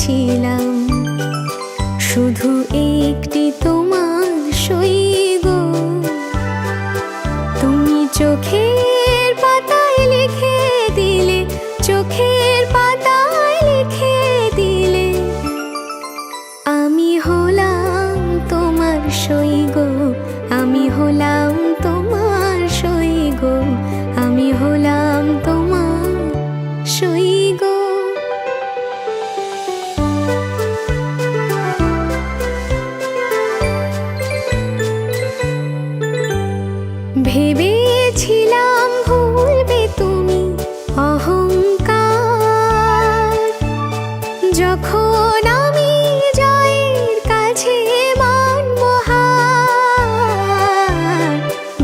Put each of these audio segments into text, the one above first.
চেয়েছিলাম শুধু একটি তোমার সই গো। তুমি চোখের পাতায় লিখে দিলে, চোখের পাতায় লিখে দিলে, আমি হলাম তোমার সই গো, আমি হলাম তোমার সই গো, আমি হলাম তোমার সই গো। ভেবেছিলাম ভুলবে তুমি অহংকার, যখন আমি জয়ের কাছে মানব হার।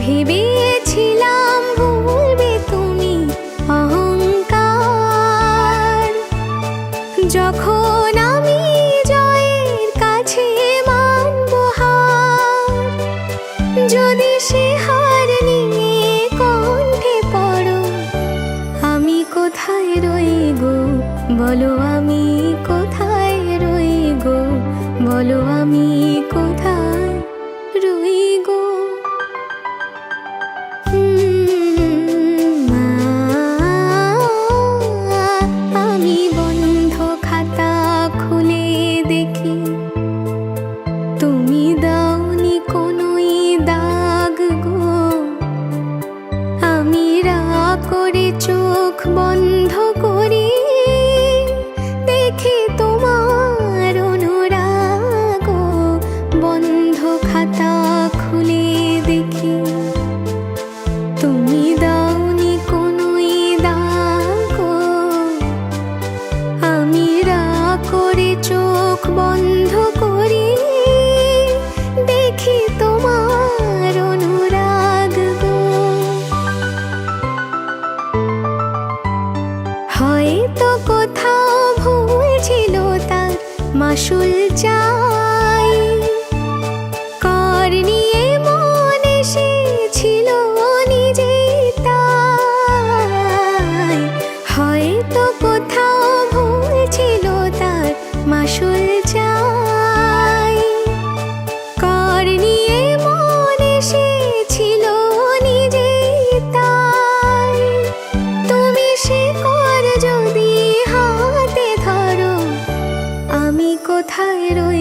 ভেবেছিলাম ভুলবে তুমি অহংকার, যখন আমি জয়ের কাছে মানব হার। যদি সে হার নিয়ে কণ্ঠে পড়ো, আমি কোথায় রই গো বলো, আমি কোথায় রই গো বলো, আমি কোথায় রই গো। আমি বন্ধ খাতা খুলে দেখি, তুমি দাওনি কোনোই দাগ গো। আমি রাগ করে চোখ বন্ধ করি, দেখি তোমার অনুরাগ। বন্ধ খাতা খুলে দেখি, তুমি দাওনি কোনোই দাগ। আমি রাগ করে চোখ বন্ধ করি, দেখি তোমার অনুরাগ গো। হয়তো কোথাও ভুল ছিল, তার মাসুল চাই। কর নিয়ে মন এসেছিল নিজে তাই। হয়তো কোথাও ভুল ছিল, তার মাসুল চাই। কর নিয়ে মন এসেছিল নিজে তাই। তুমি সে কর যদি হাতে ধরো, আমি কোথায় রই